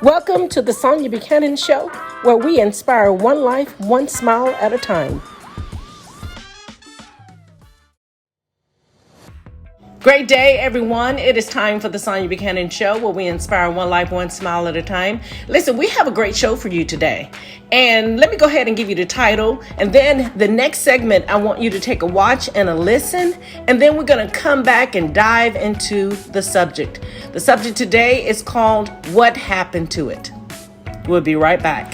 Welcome to the Sonia Buchanan Show, where we inspire one life, one smile at a time. Great day, everyone. It is time for the Sonia Buchanan Show, where we inspire one life, one smile at a time. Listen, we have a great show for you today. And let me go ahead and give you the title. And then the next segment, I want you to take a watch and a listen. And then we're going to come back and dive into the subject. The subject today is called What Happened to It? We'll be right back.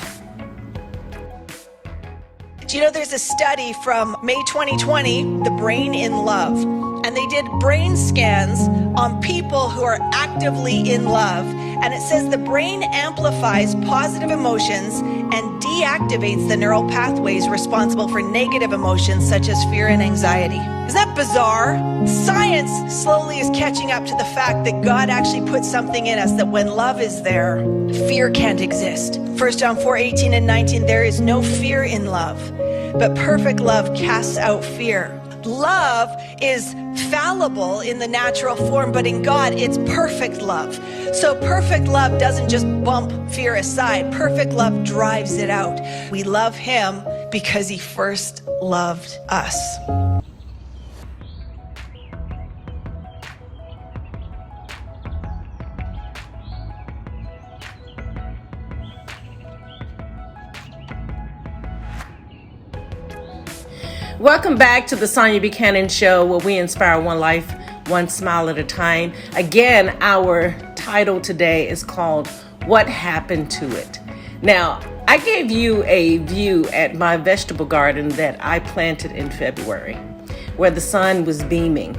Do you know there's a study from May 2020, The Brain in Love, and they did brain scans on people who are actively in love, and it says the brain amplifies positive emotions and deactivates the neural pathways responsible for negative emotions such as fear and anxiety. Isn't that bizarre? Science slowly is catching up to the fact that God actually put something in us that when love is there, fear can't exist. 1 John 4:18 and 19, there is no fear in love, but perfect love casts out fear. Love is fallible in the natural form, but in God, it's perfect love. So perfect love doesn't just bump fear aside. Perfect love drives it out. We love Him because He first loved us. Welcome back to the Sonia Buchanan Show, where we inspire one life, one smile at a time. Again, our title today is called What Happened to It? Now, I gave you a view at my vegetable garden that I planted in February, where the sun was beaming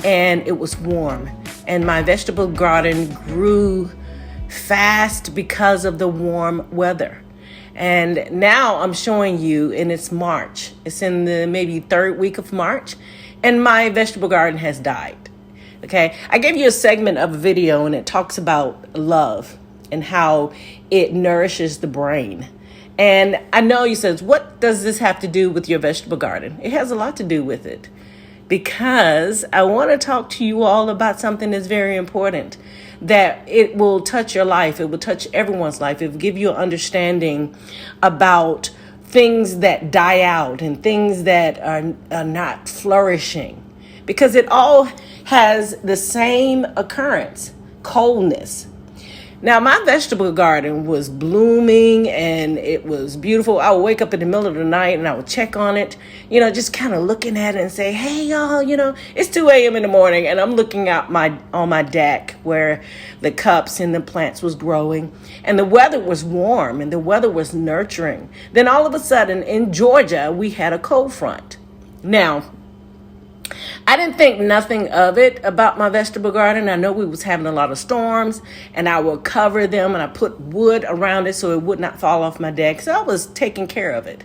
and it was warm. And my vegetable garden grew fast because of the warm weather. And now I'm showing you, and it's March. It's in the maybe third week of March, and my vegetable garden has died. Okay, I gave you a segment of a video, and it talks about love and how it nourishes the brain. And I know you says, what does this have to do with your vegetable garden? It has a lot to do with it, because I want to talk to you all about something that's very important, that it will touch your life. It will touch everyone's life. It will give you an understanding about things that die out and things that are not flourishing, because it all has the same occurrence: coldness. Now, my vegetable garden was blooming and it was beautiful. I would wake up in the middle of the night and I would check on it, just kind of looking at it and say, hey, y'all, it's 2 a.m. in the morning and I'm looking out on my deck where the cups and the plants was growing, and the weather was warm and the weather was nurturing. Then all of a sudden in Georgia, we had a cold front. Now, I didn't think nothing of it about my vegetable garden. I know we was having a lot of storms, and I would cover them and I put wood around it so it would not fall off my deck. So I was taking care of it.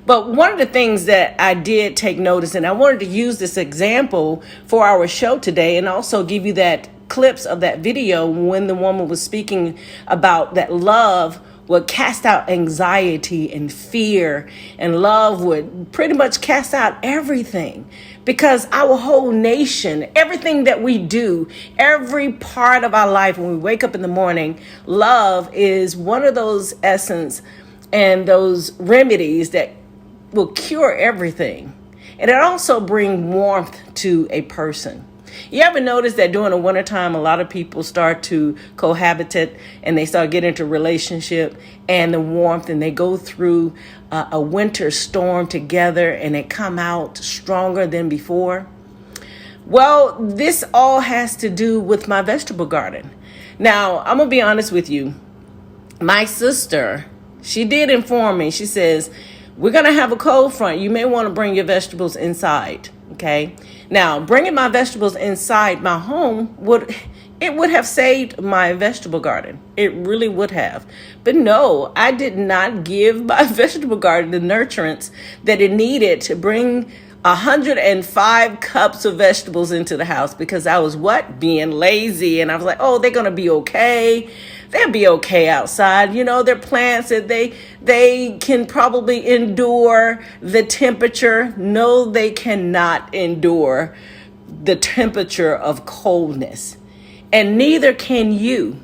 But one of the things that I did take notice, and I wanted to use this example for our show today, and also give you that clips of that video when the woman was speaking about that love would cast out anxiety and fear, and love would pretty much cast out everything, because our whole nation, everything that we do, every part of our life, when we wake up in the morning, love is one of those essence and those remedies that will cure everything. And it also brings warmth to a person. You ever notice that during the wintertime, a lot of people start to cohabitate and they start getting into relationship and the warmth, and they go through a winter storm together and they come out stronger than before? Well, this all has to do with my vegetable garden. Now, I'm going to be honest with you. My sister, she did inform me. She says, we're going to have a cold front. You may want to bring your vegetables inside. Okay. Now, bringing my vegetables inside my home would have saved my vegetable garden. It really would have. But no, I did not give my vegetable garden the nurturance that it needed to bring 105 cups of vegetables into the house, because I was being lazy, and I was like, oh, they're going to be okay. They'll be okay outside. They're plants that they can probably endure the temperature. No, they cannot endure the temperature of coldness. And neither can you.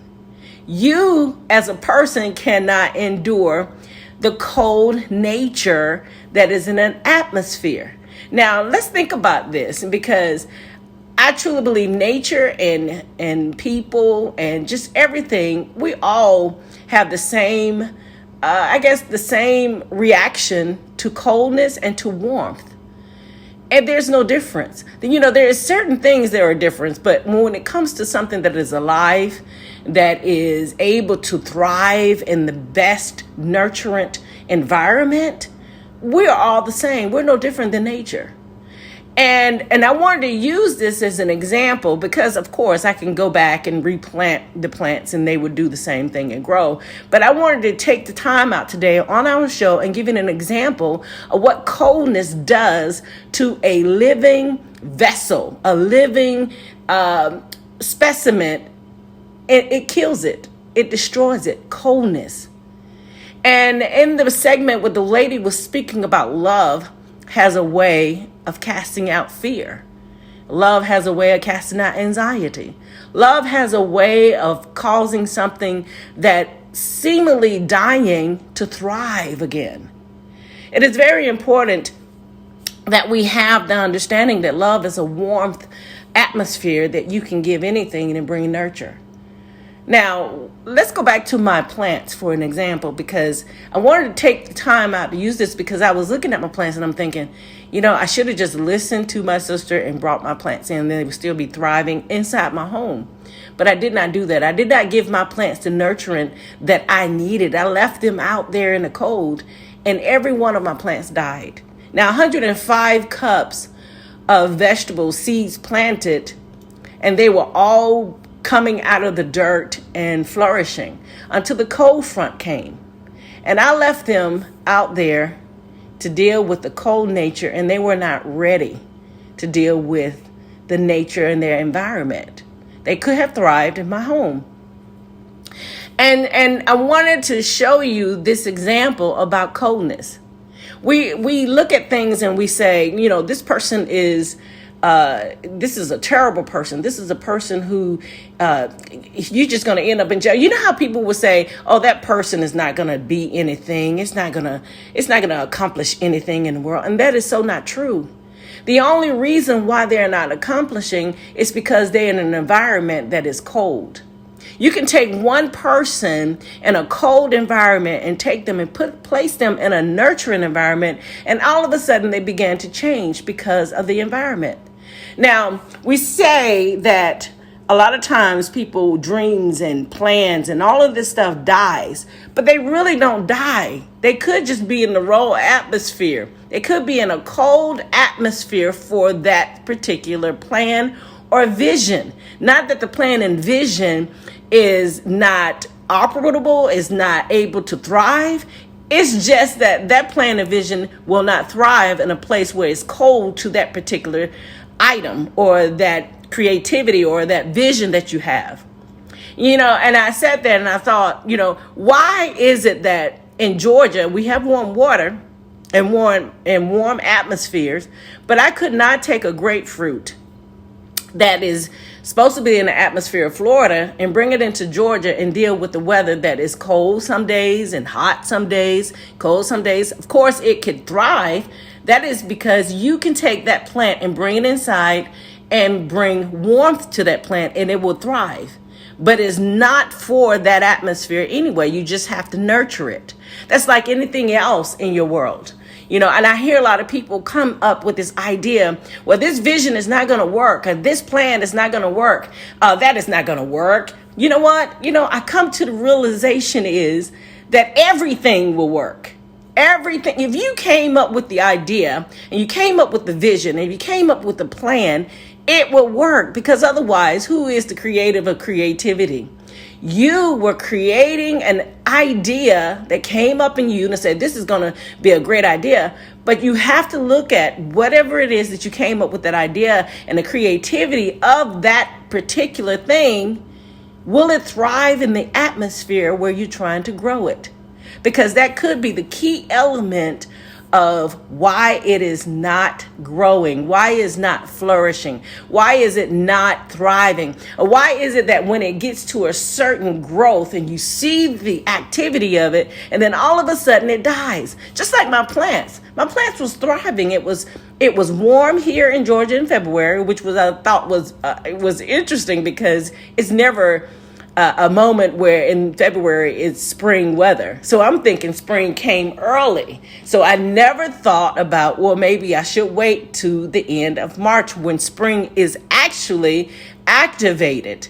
You as a person cannot endure the cold nature that is in an atmosphere. Now, let's think about this, because I truly believe nature and people and just everything, we all have the same, the same reaction to coldness and to warmth. And there's no difference. There is certain things that are different, but when it comes to something that is alive, that is able to thrive in the best nurturant environment, we're all the same. We're no different than nature. And I wanted to use this as an example because, of course, I can go back and replant the plants and they would do the same thing and grow. But I wanted to take the time out today on our show and give you an example of what coldness does to a living vessel, a living specimen. It kills it. It destroys it. Coldness. And in the segment where the lady was speaking about love has a way of casting out fear. Love has a way of casting out anxiety. Love has a way of causing something that seemingly dying to thrive again. It is very important that we have the understanding that love is a warmth atmosphere that you can give anything and bring nurture. Now, let's go back to my plants for an example, because I wanted to take the time out to use this because I was looking at my plants and I'm thinking, I should have just listened to my sister and brought my plants in, and they would still be thriving inside my home. But I did not do that. I did not give my plants the nurturant that I needed. I left them out there in the cold, and every one of my plants died. Now, 105 cups of vegetable seeds planted, and they were all coming out of the dirt and flourishing until the cold front came. And I left them out there to deal with the cold nature, and they were not ready to deal with the nature and their environment. They could have thrived in my home. And I wanted to show you this example about coldness. We look at things and we say, this person is this is a terrible person. This is a person who you're just going to end up in jail. You know how people will say, oh, that person is not going to be anything. It's not going to accomplish anything in the world. And that is so not true. The only reason why they're not accomplishing is because they're in an environment that is cold. You can take one person in a cold environment and take them and place them in a nurturing environment, and all of a sudden they began to change because of the environment. Now, we say that a lot of times people dreams and plans and all of this stuff dies, but they really don't die. They could just be in the wrong atmosphere. They could be in a cold atmosphere for that particular plan or vision. Not that the plan and vision is not operable, is not able to thrive. It's just that plan and vision will not thrive in a place where it's cold to that particular item or that creativity or that vision that you have. And I sat there and I thought, why is it that in Georgia we have warm water and warm atmospheres, but I could not take a grapefruit that is supposed to be in the atmosphere of Florida and bring it into Georgia and deal with the weather that is cold some days and hot some days, cold some days. Of course, it could thrive. That is because you can take that plant and bring it inside and bring warmth to that plant and it will thrive. But it's not for that atmosphere anyway. You just have to nurture it. That's like anything else in your world. And I hear a lot of people come up with this idea, well, this vision is not going to work, or this plan is not going to work. That is not going to work. You know what? I come to the realization is that everything will work. Everything. If you came up with the idea and you came up with the vision and you came up with the plan, it will work, because otherwise, who is the creative of creativity? You were creating an idea that came up in you and said, this is going to be a great idea. But you have to look at whatever it is that you came up with, that idea and the creativity of that particular thing. Will it thrive in the atmosphere where you're trying to grow it? Because that could be the key element of why it is not growing, why is not flourishing, why is it not thriving, or why is it that when it gets to a certain growth and you see the activity of it, and then all of a sudden it dies. Just like my plants. My plants was thriving. It was warm here in Georgia in February, which was I thought was interesting because it's never a moment where in February it's spring weather. So I'm thinking spring came early. So I never thought about, well, maybe I should wait to the end of March when spring is actually activated.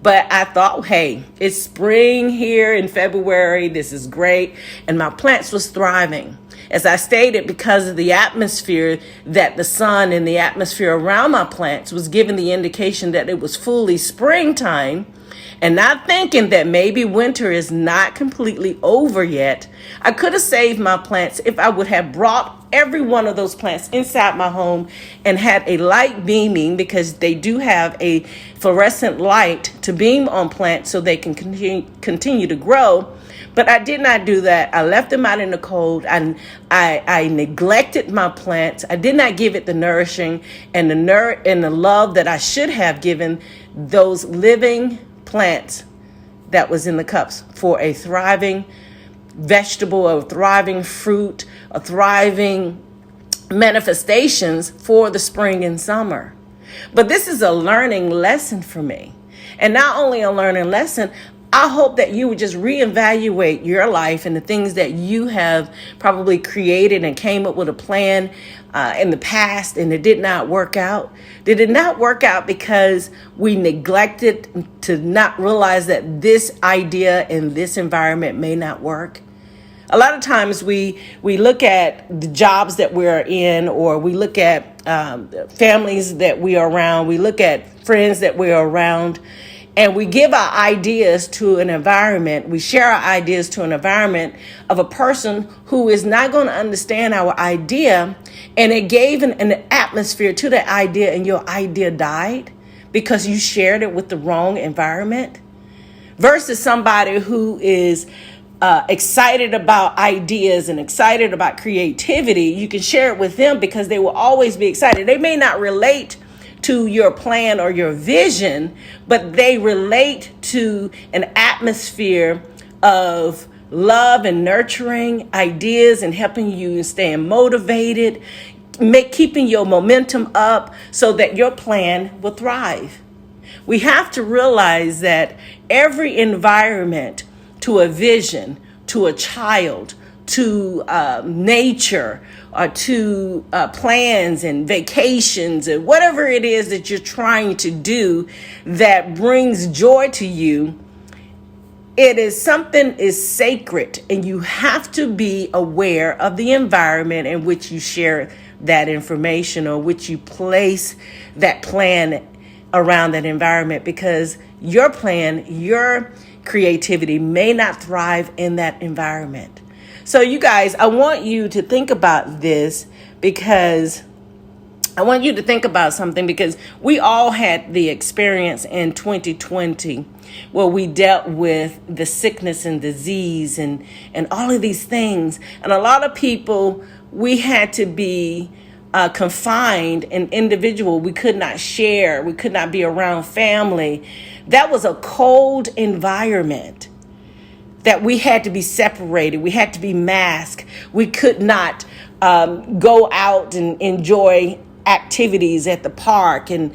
But I thought, hey, it's spring here in February. This is great. And my plants was thriving. As I stated, because of the atmosphere that the sun and the atmosphere around my plants was giving the indication that it was fully springtime, and not thinking that maybe winter is not completely over yet, I could have saved my plants if I would have brought every one of those plants inside my home and had a light beaming, because they do have a fluorescent light to beam on plants so they can continue to grow. But I did not do that. I left them out in the cold. I neglected my plants. I did not give it the nourishing and the love that I should have given those living plants that was in the cups for a thriving vegetable, a thriving fruit, a thriving manifestations for the spring and summer. But this is a learning lesson for me. And not only a learning lesson, I hope that you would just reevaluate your life and the things that you have probably created and came up with a plan in the past and it did not work out. Did it not work out because we neglected to not realize that this idea in this environment may not work? A lot of times we look at the jobs that we're in, or we look at families that we are around, we look at friends that we're around, and we give our ideas to an environment. We share our ideas to an environment of a person who is not going to understand our idea. And it gave an atmosphere to the idea, and your idea died because you shared it with the wrong environment. Versus somebody who is excited about ideas and excited about creativity. You can share it with them because they will always be excited. They may not relate to your plan or your vision, but they relate to an atmosphere of love and nurturing ideas and helping you staying motivated, keeping your momentum up so that your plan will thrive. We have to realize that every environment, to a vision, to a child, to nature, or to plans and vacations and whatever it is that you're trying to do that brings joy to you, it is something is sacred, and you have to be aware of the environment in which you share that information or which you place that plan around that environment, because your plan, your creativity may not thrive in that environment. So you guys, I want you to think about this, because I want you to think about something, because we all had the experience in 2020 where we dealt with the sickness and disease and all of these things. And a lot of people, we had to be confined and individual. We could not share. We could not be around family. That was a cold environment that we had to be separated. We had to be masked. We could not go out and enjoy activities at the park and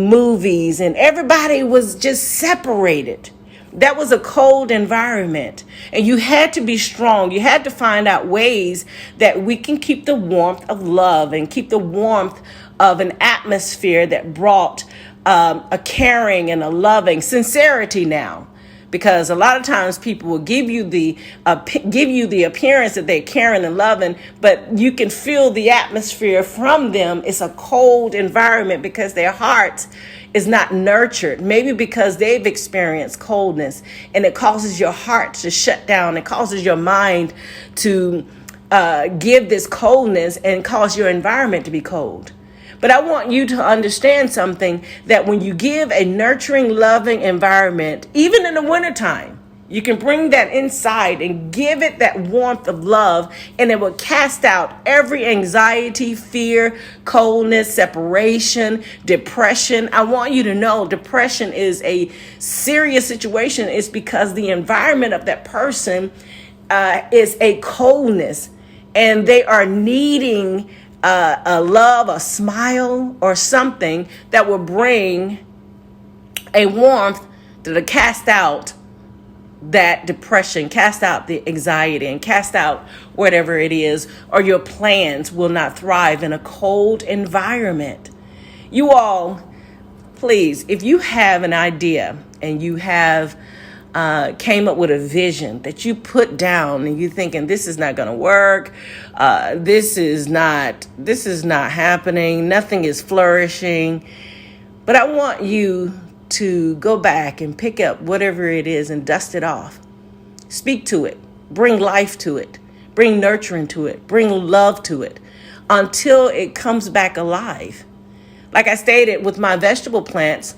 movies, and everybody was just separated. That was a cold environment, and you had to be strong. You had to find out ways that we can keep the warmth of love and keep the warmth of an atmosphere that brought a caring and a loving sincerity now. Because a lot of times people will give you the appearance that they're caring and loving, but you can feel the atmosphere from them. It's a cold environment because their heart is not nurtured. Maybe because they've experienced coldness, and it causes your heart to shut down. It causes your mind to give this coldness and cause your environment to be cold. But I want you to understand something, that when you give a nurturing, loving environment, even in the wintertime, You can bring that inside and give it that warmth of love, and it will cast out every anxiety, fear, coldness, separation, depression. I want you to know depression is a serious situation. It's because the environment of that person is a coldness, and they are needing a love, a smile, or something that will bring a warmth to cast out that depression, cast out the anxiety, and cast out whatever it is, or your plans will not thrive in a cold environment. You all, please, if you have an idea and you have came up with a vision that you put down and you thinking this is not going to work, this is not happening, nothing is flourishing, but I want you to go back and pick up whatever it is and dust it off. Speak to it. Bring life to it. Bring nurturing to it. Bring love to it until it comes back alive. Like I stated with my vegetable plants,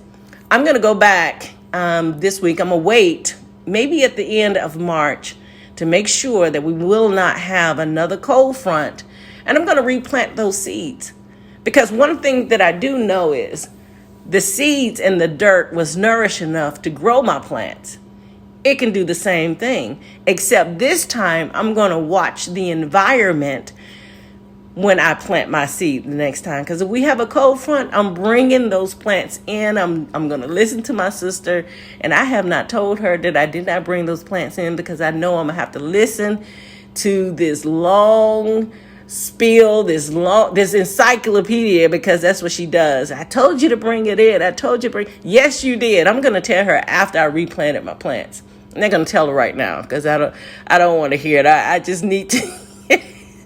I'm going to go back this week. I'm going to wait maybe at the end of March to make sure that we will not have another cold front. And I'm going to replant those seeds. Because one thing that I do know is the seeds in the dirt was nourished enough to grow my plants. It can do the same thing, except this time I'm going to watch the environment when I plant my seed the next time. Because if we have a cold front, I'm bringing those plants in. I'm going to listen to my sister, and I have not told her that I did not bring those plants in because I know I'm going to have to listen to this long spiel, this encyclopedia, because that's what she does. I told you to bring it in. I told you to bring. Yes, you did. I'm going to tell her after I replanted my plants. I'm not going to tell her right now because I don't want to hear it. I just need to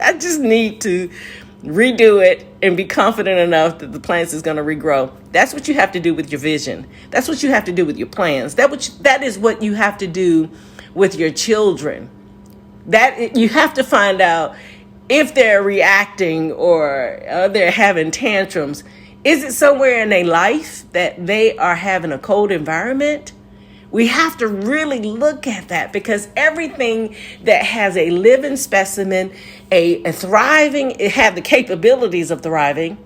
I just need to redo it and be confident enough that the plants is going to regrow. That's what you have to do with your vision. That's what you have to do with your plans. That is what you have to do with your children. That you have to find out if they're reacting or they're having tantrums. Is it somewhere in their life that they are having a cold environment? We have to really look at that, because everything that has a living specimen, a thriving, it have the capabilities of thriving,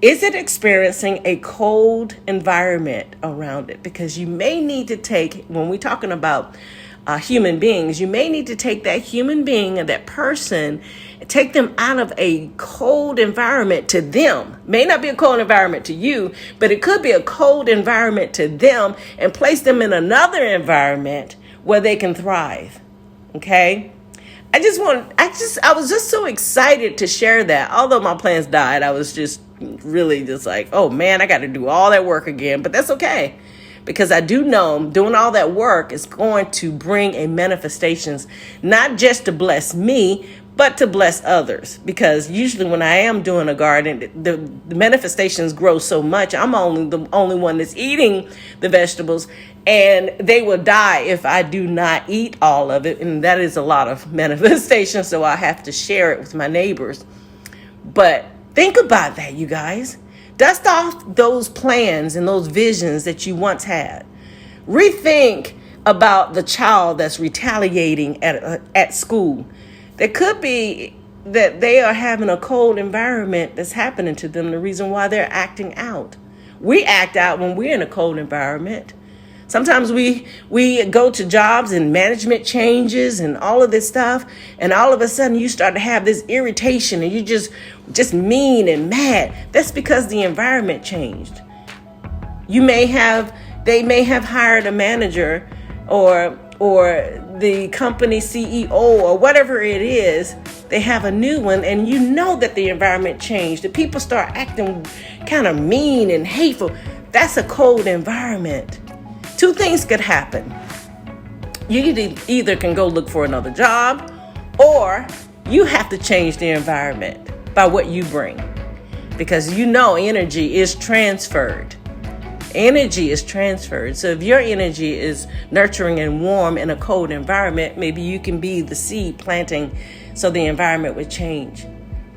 is it experiencing a cold environment around it? Because you may need to take, when we're talking about human beings, you may need to take that human being and that person and take them out of a cold environment to them. May not be a cold environment to you, but it could be a cold environment to them, and place them in another environment where they can thrive. Okay? I was just so excited to share that. Although my plans died, I was just really just like, oh man, I got to do all that work again, but that's okay. Because I do know doing all that work is going to bring a manifestations, not just to bless me, but to bless others. Because usually when I am doing a garden, the manifestations grow so much. I'm the only one that's eating the vegetables, and they will die if I do not eat all of it. And that is a lot of manifestation, so I have to share it with my neighbors. But think about that, you guys. Dust off those plans and those visions that you once had. Rethink about the child that's retaliating at school. There could be that they are having a cold environment that's happening to them, the reason why they're acting out. We act out when we're in a cold environment. Sometimes we go to jobs and management changes and all of this stuff, and all of a sudden you start to have this irritation and you just mean and mad. That's because the environment changed. They may have hired a manager or the company CEO or whatever it is. They have a new one, and you know that the environment changed. The people start acting kind of mean and hateful. That's a cold environment. Two things could happen. You either can go look for another job, or you have to change the environment by what you bring. Because you know energy is transferred. Energy is transferred. So if your energy is nurturing and warm in a cold environment, maybe you can be the seed planting so the environment would change.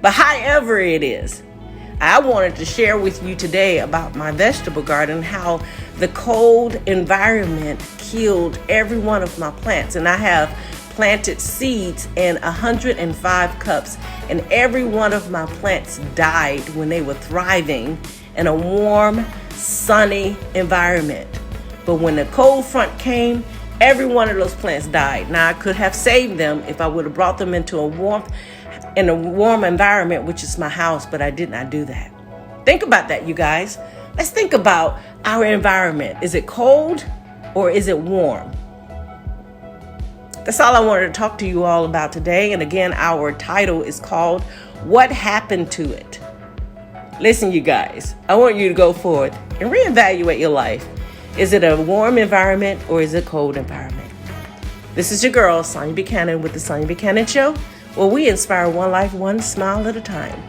But however it is, I wanted to share with you today about my vegetable garden, how the cold environment killed every one of my plants. And I have planted seeds in 105 cups, and every one of my plants died when they were thriving in a warm, sunny environment. But when the cold front came, every one of those plants died. Now, I could have saved them if I would have brought them into a warm environment, which is my house, but I did not do that. Think about that, you guys. Let's think about our environment. Is it cold or is it warm? That's all I wanted to talk to you all about today. And again, our title is called What Happened to It? Listen, you guys, I want you to go forward and reevaluate your life. Is it a warm environment or is it a cold environment? This is your girl, Sonia Buchanan, with the Sonia Buchanan Show, where we inspire one life, one smile at a time.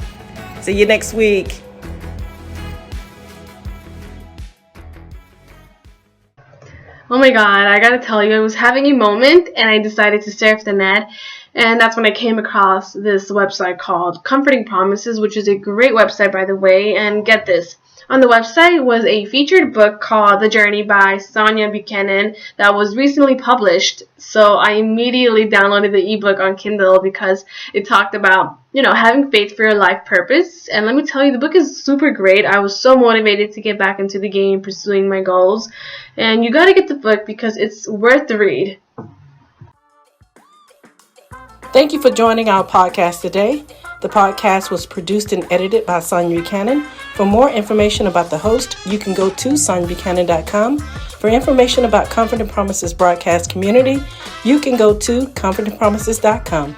See you next week. Oh my God, I gotta tell you, I was having a moment and I decided to surf the net. And that's when I came across this website called Comforting Promises, which is a great website, by the way. And get this. On the website was a featured book called The Journey by Sonia Buchanan that was recently published. So I immediately downloaded the ebook on Kindle because it talked about, having faith for your life purpose. And let me tell you, the book is super great. I was so motivated to get back into the game, pursuing my goals. And you got to get the book because it's worth the read. Thank you for joining our podcast today. The podcast was produced and edited by Sonia Buchanan. For more information about the host, you can go to soniabuchanan.com. For information about Comforting Promises broadcast community, you can go to comfortingpromises.com.